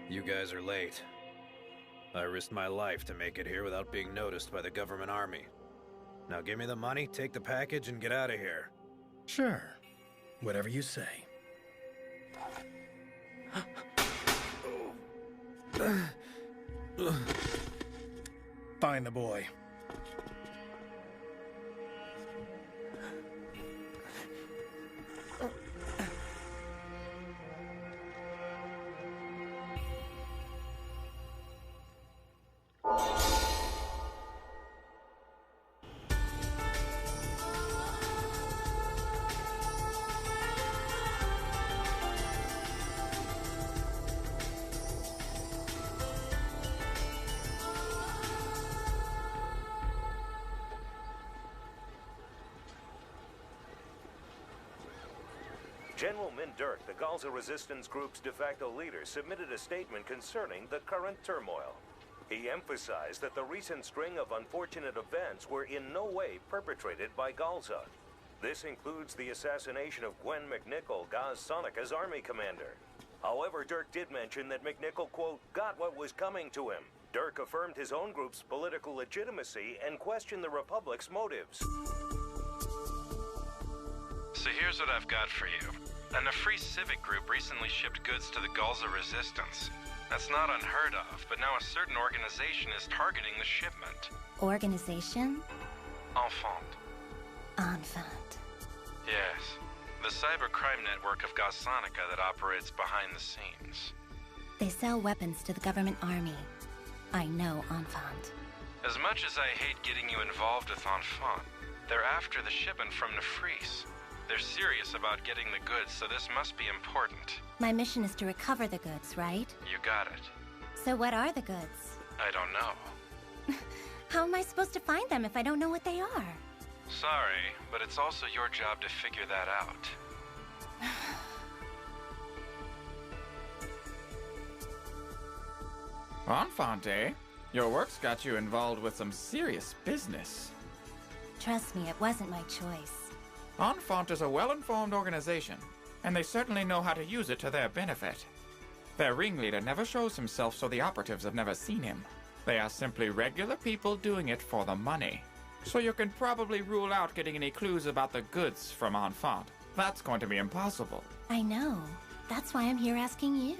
You guys are late. I risked my life to make it here without being noticed by the government army. Now give me the money, take the package, and get out of here. Sure. Whatever you say. Find the boy. General Min Dirk, the Galza Resistance Group's de facto leader, submitted a statement concerning the current turmoil. He emphasized that the recent string of unfortunate events were in no way perpetrated by Galza. This includes the assassination of Gwen McNichol, Gaz Sonika's army commander. However, Dirk did mention that McNichol, quote, got what was coming to him. Dirk affirmed his own group's political legitimacy and questioned the Republic's motives. So here's what I've got for you. And a Free Civic group recently shipped goods to the Galza Resistance. That's not unheard of, but now a certain organization is targeting the shipment. Organization? Enfant. Enfant. Yes. The cybercrime network of Gausonica that operates behind the scenes. They sell weapons to the government army. I know Enfant. As much as I hate getting you involved with Enfant, they're after the shipment from Nefris. They're serious about getting the goods, so this must be important. My mission is to recover the goods, right? You got it. So what are the goods? I don't know. How am I supposed to find them if I don't know what they are? Sorry, but it's also your job to figure that out. Enfant, your work's got you involved with some serious business. Trust me, it wasn't my choice. Enfant is a well-informed organization, and they certainly know how to use it to their benefit. Their ringleader never shows himself, so the operatives have never seen him. They are simply regular people doing it for the money. So you can probably rule out getting any clues about the goods from Enfant. That's going to be impossible. I know. That's why I'm here asking you.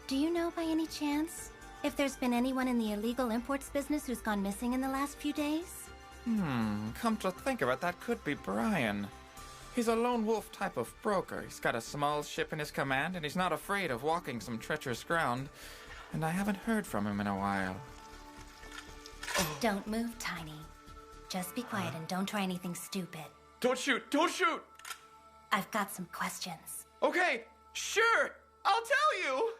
Do you know by any chance if there's been anyone in the illegal imports business who's gone missing in the last few days? Come to think of it, that could be Brian. He's a lone wolf type of broker. He's got a small ship in his command, and he's not afraid of walking some treacherous ground. And I haven't heard from him in a while. Don't move, Tiny. Just be quiet and don't try anything stupid. Don't shoot! Don't shoot! I've got some questions. Okay, sure, I'll tell you.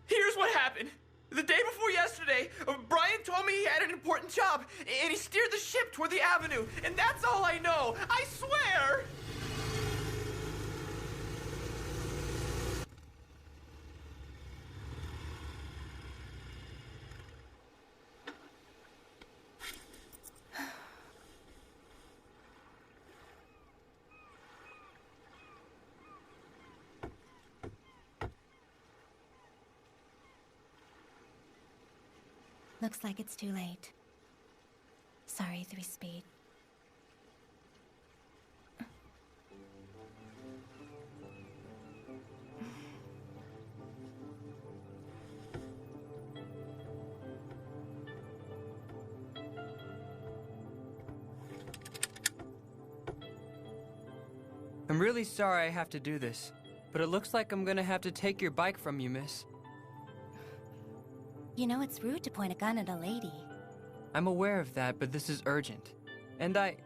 Here's what happened. The day before yesterday, Brian told me he had an important job, and he steered the ship toward the avenue, and that's all I know. I swear! Looks like it's too late. Sorry, 3-Speed. I'm really sorry I have to do this, but it looks like I'm gonna have to take your bike from you, miss. You know it's rude to point a gun at a lady. I'm aware of that, but this is urgent. And I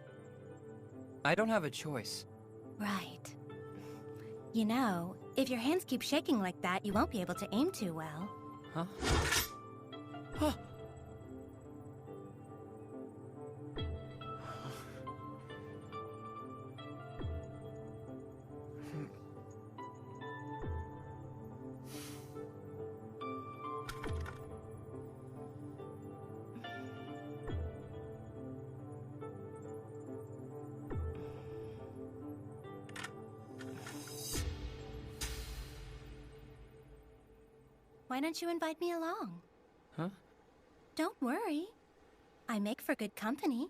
don't have a choice. Right. You know, if your hands keep shaking like that, you won't be able to aim too well. Huh? Huh. Why don't you invite me along? Huh? Don't worry. I make for good company.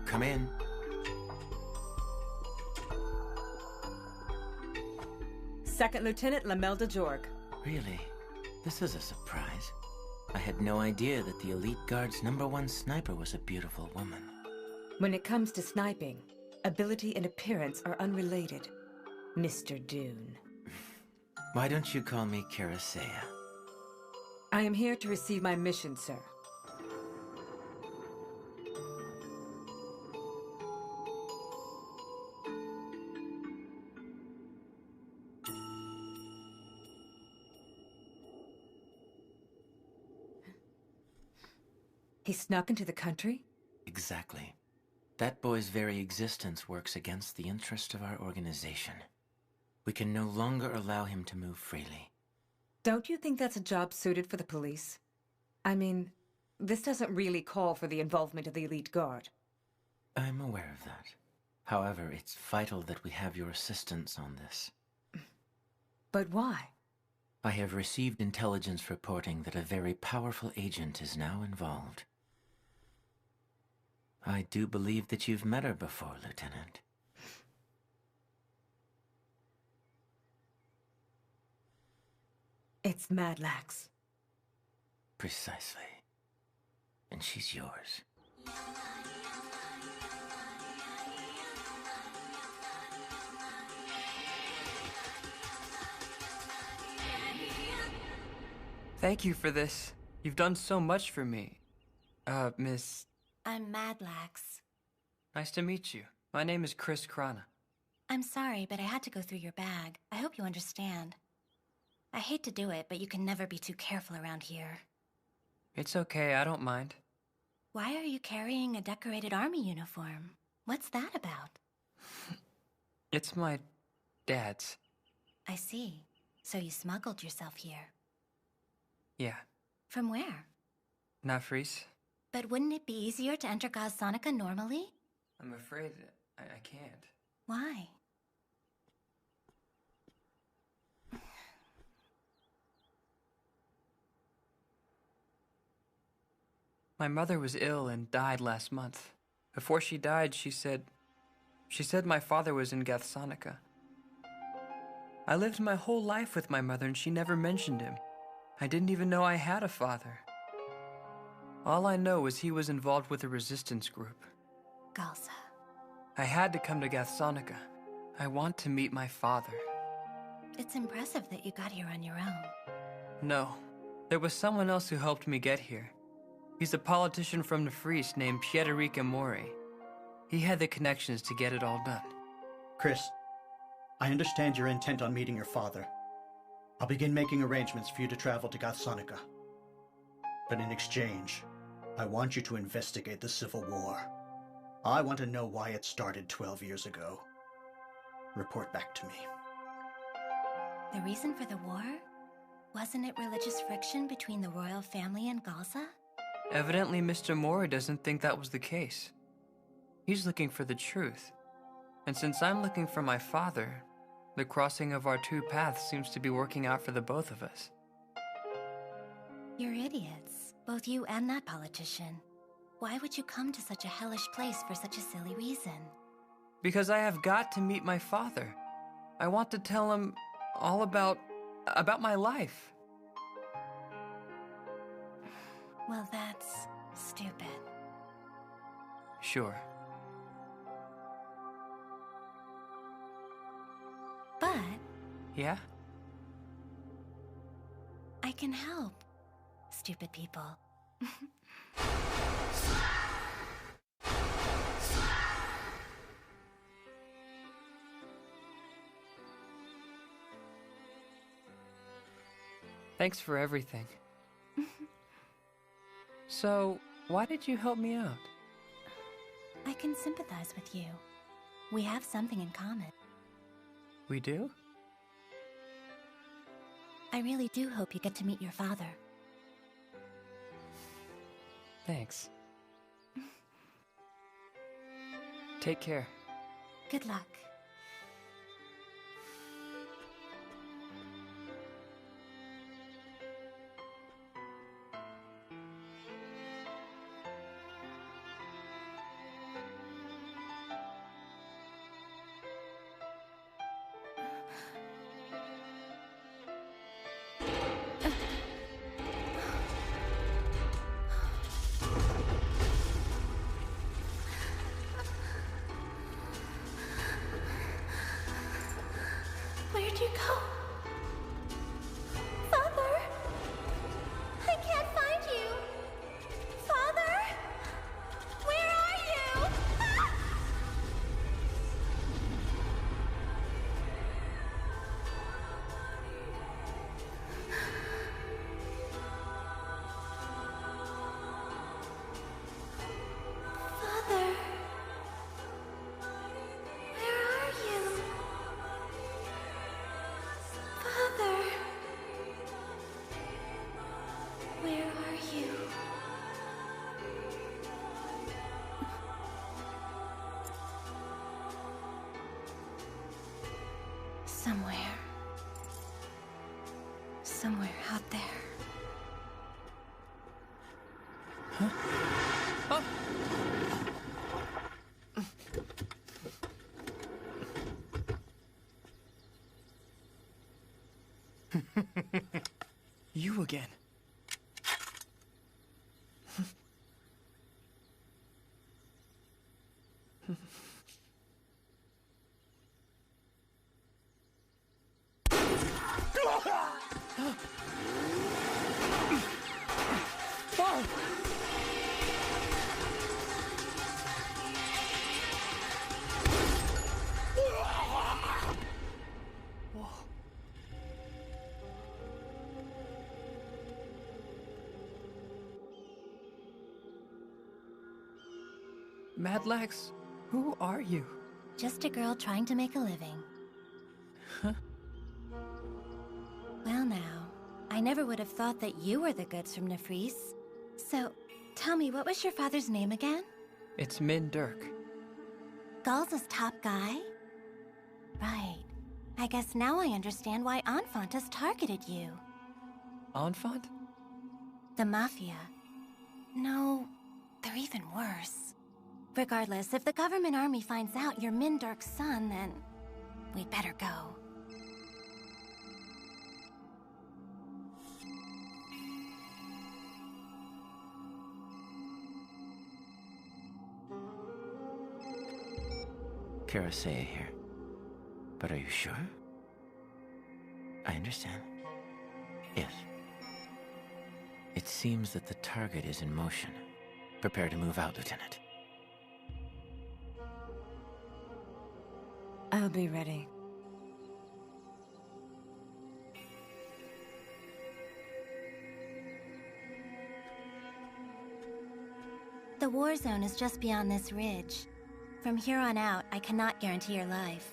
Come in. Second Lieutenant Lamelda Jorg. Really? This is a surprise. I had no idea that the Elite Guard's #1 sniper was a beautiful woman. When it comes to sniping, ability and appearance are unrelated, Mr. Dune. Why don't you call me Karasea? I am here to receive my mission, sir. He snuck into the country? Exactly. That boy's very existence works against the interest of our organization. We can no longer allow him to move freely. Don't you think that's a job suited for the police? I mean, this doesn't really call for the involvement of the Elite Guard. I'm aware of that. However, it's vital that we have your assistance on this. But why? I have received intelligence reporting that a very powerful agent is now involved. I do believe that you've met her before, Lieutenant. It's Madlax. Precisely. And she's yours. Thank you for this. You've done so much for me. Miss... I'm Madlax. Nice to meet you. My name is Chris Krana. I'm sorry, but I had to go through your bag. I hope you understand. I hate to do it, but you can never be too careful around here. It's okay, I don't mind. Why are you carrying a decorated army uniform? What's that about? It's my dad's. I see. So you smuggled yourself here. Yeah. From where? Nafris? But wouldn't it be easier to enter Sonica normally? I'm afraid I can't. Why? My mother was ill and died last month. Before she died, she said my father was in Sonica. I lived my whole life with my mother and she never mentioned him. I didn't even know I had a father. All I know is he was involved with a resistance group. Galsa. I had to come to Sonica. I want to meet my father. It's impressive that you got here on your own. No, there was someone else who helped me get here. He's a politician from Nefris named Pietarica Mori. He had the connections to get it all done. Chris, I understand you're intent on meeting your father. I'll begin making arrangements for you to travel to Sonica. But in exchange, I want you to investigate the Civil War. I want to know why it started 12 years ago. Report back to me. The reason for the war? Wasn't it religious friction between the royal family and Galsa? Evidently, Mr. Mori doesn't think that was the case. He's looking for the truth. And since I'm looking for my father, the crossing of our two paths seems to be working out for the both of us. You're idiots, both you and that politician. Why would you come to such a hellish place for such a silly reason? Because I have got to meet my father. I want to tell him all about my life. Well, that's stupid. Sure. But... Yeah? I can help, stupid people. Thanks for everything. So, why did you help me out? I can sympathize with you. We have something in common. We do? I really do hope you get to meet your father. Thanks. Take care. Good luck. Where'd you go? Father? I can't find you. Father? Where are you? Ah! Father? Where are you? Father, where are you? Somewhere out there. Oh! You again. Madlax, who are you? Just a girl trying to make a living. Huh? Well now, I never would have thought that you were the goods from Nefris. So, tell me, what was your father's name again? It's Min Dirk. Gulz's top guy? Right. I guess now I understand why Enfant has targeted you. Enfant? The Mafia. No, they're even worse. Regardless, if the government army finds out you're Min Dirk's son, then we'd better go. Karasea here. But are you sure? I understand. Yes. It seems that the target is in motion. Prepare to move out, Lieutenant. I'll be ready. The war zone is just beyond this ridge. From here on out, I cannot guarantee your life.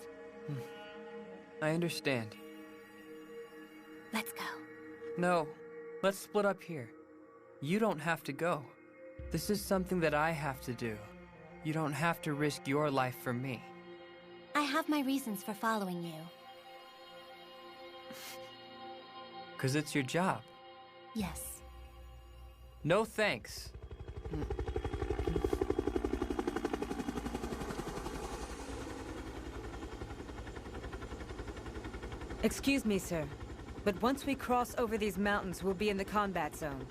I understand. Let's go. No, let's split up here. You don't have to go. This is something that I have to do. You don't have to risk your life for me. I have my reasons for following you. 'Cause it's your job. Yes. No thanks. Excuse me, sir, but once we cross over these mountains, we'll be in the combat zone.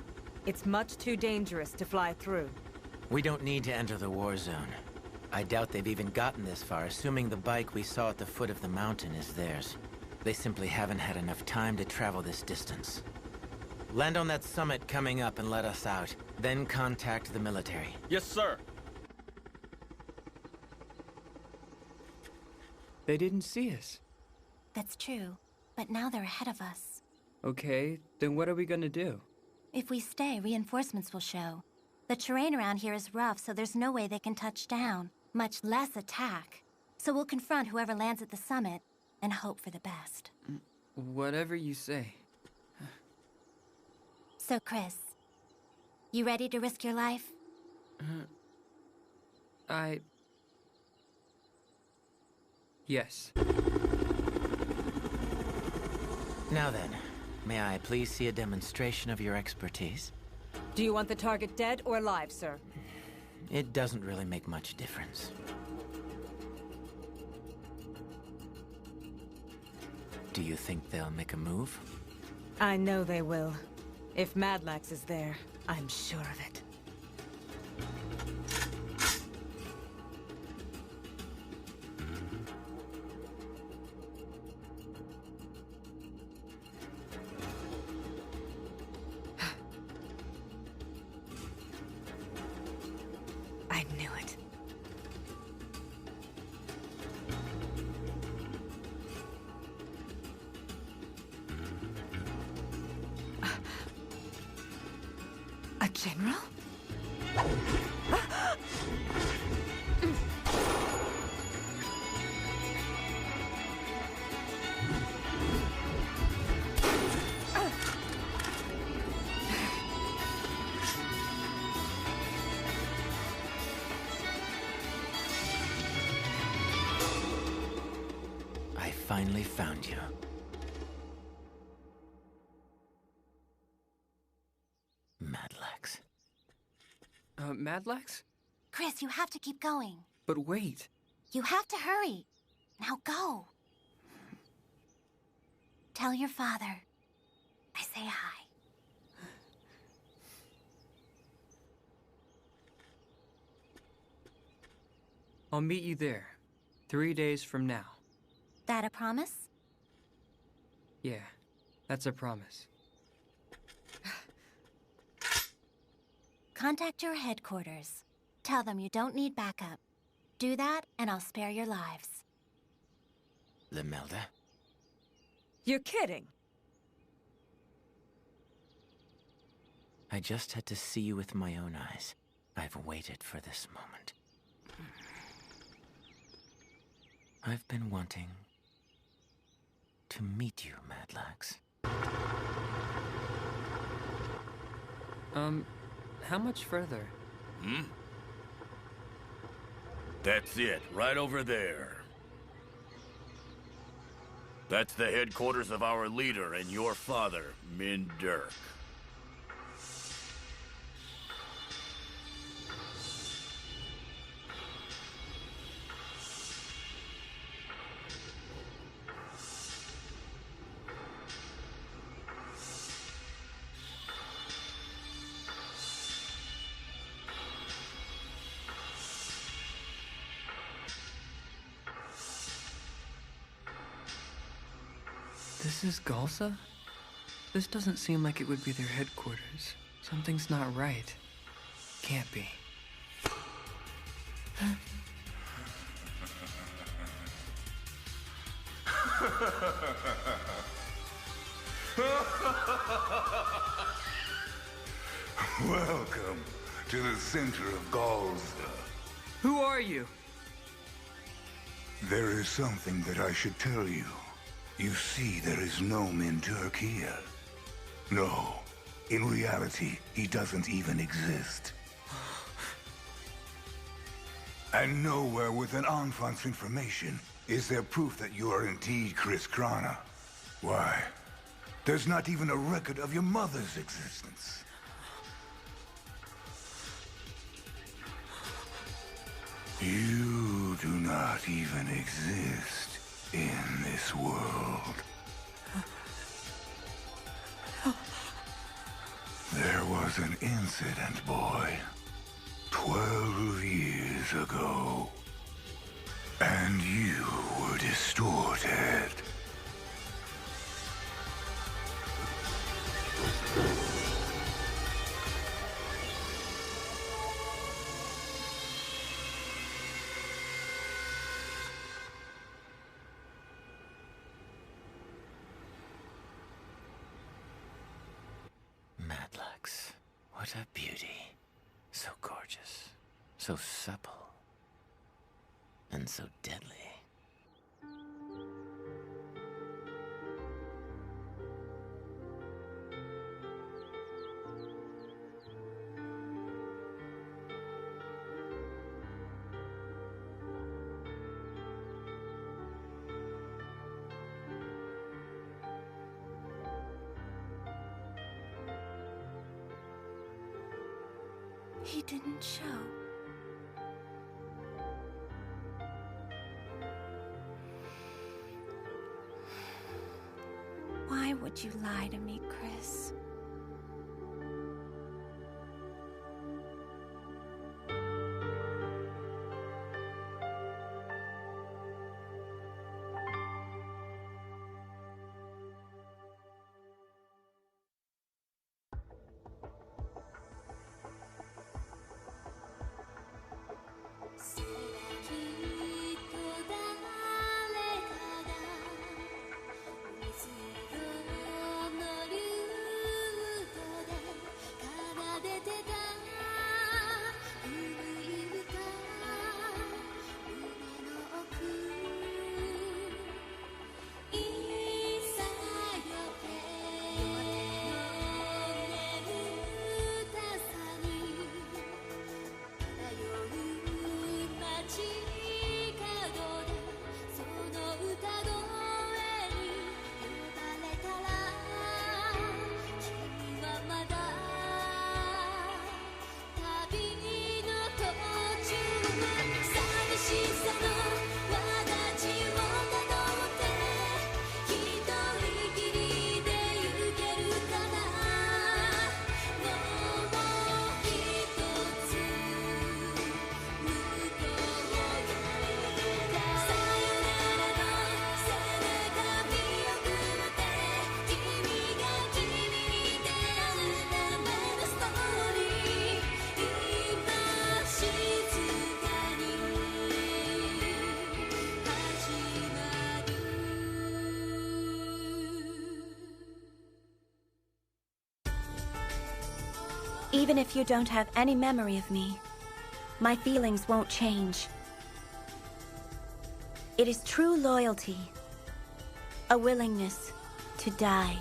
It's much too dangerous to fly through. We don't need to enter the war zone. I doubt they've even gotten this far, assuming the bike we saw at the foot of the mountain is theirs. They simply haven't had enough time to travel this distance. Land on that summit coming up and let us out. Then contact the military. Yes, sir. They didn't see us. That's true, but now they're ahead of us. Okay, then what are we gonna do? If we stay, reinforcements will show. The terrain around here is rough, so there's no way they can touch down, much less attack. So we'll confront whoever lands at the summit and hope for the best. Whatever you say. So, Chris, you ready to risk your life? Yes. Now then, may I please see a demonstration of your expertise? Do you want the target dead or alive, sir? It doesn't really make much difference. Do you think they'll make a move? I know they will. If Madlax is there, I'm sure of it. I knew it. A general? I finally found you. Madlax. Madlax? Chris, you have to keep going. But wait. You have to hurry. Now go. Tell your father I say hi. I'll meet you there. 3 days from now. That a promise? Yeah, that's a promise. Contact your headquarters. Tell them you don't need backup. Do that, and I'll spare your lives. Limelda? You're kidding. I just had to see you with my own eyes. I've waited for this moment. I've been wanting to meet you, Madlax. How much further? That's it, right over there. That's the headquarters of our leader and your father, Min Dirk. This is Galsa? This doesn't seem like it would be their headquarters. Something's not right. Can't be. Welcome to the center of Galsa. Who are you? There is something that I should tell you. You see, there is no Min Dirk here. No. In reality, he doesn't even exist. And nowhere within Enfant's information is there proof that you are indeed Chris Krana. Why? There's not even a record of your mother's existence. You do not even exist in this world. There was an incident, boy. 12 years ago. And you were distorted. Madlax, what a beauty. So gorgeous, so supple, and so deadly. He didn't show. Why would you lie to me, Chris? Even if you don't have any memory of me, my feelings won't change. It is true loyalty, a willingness to die.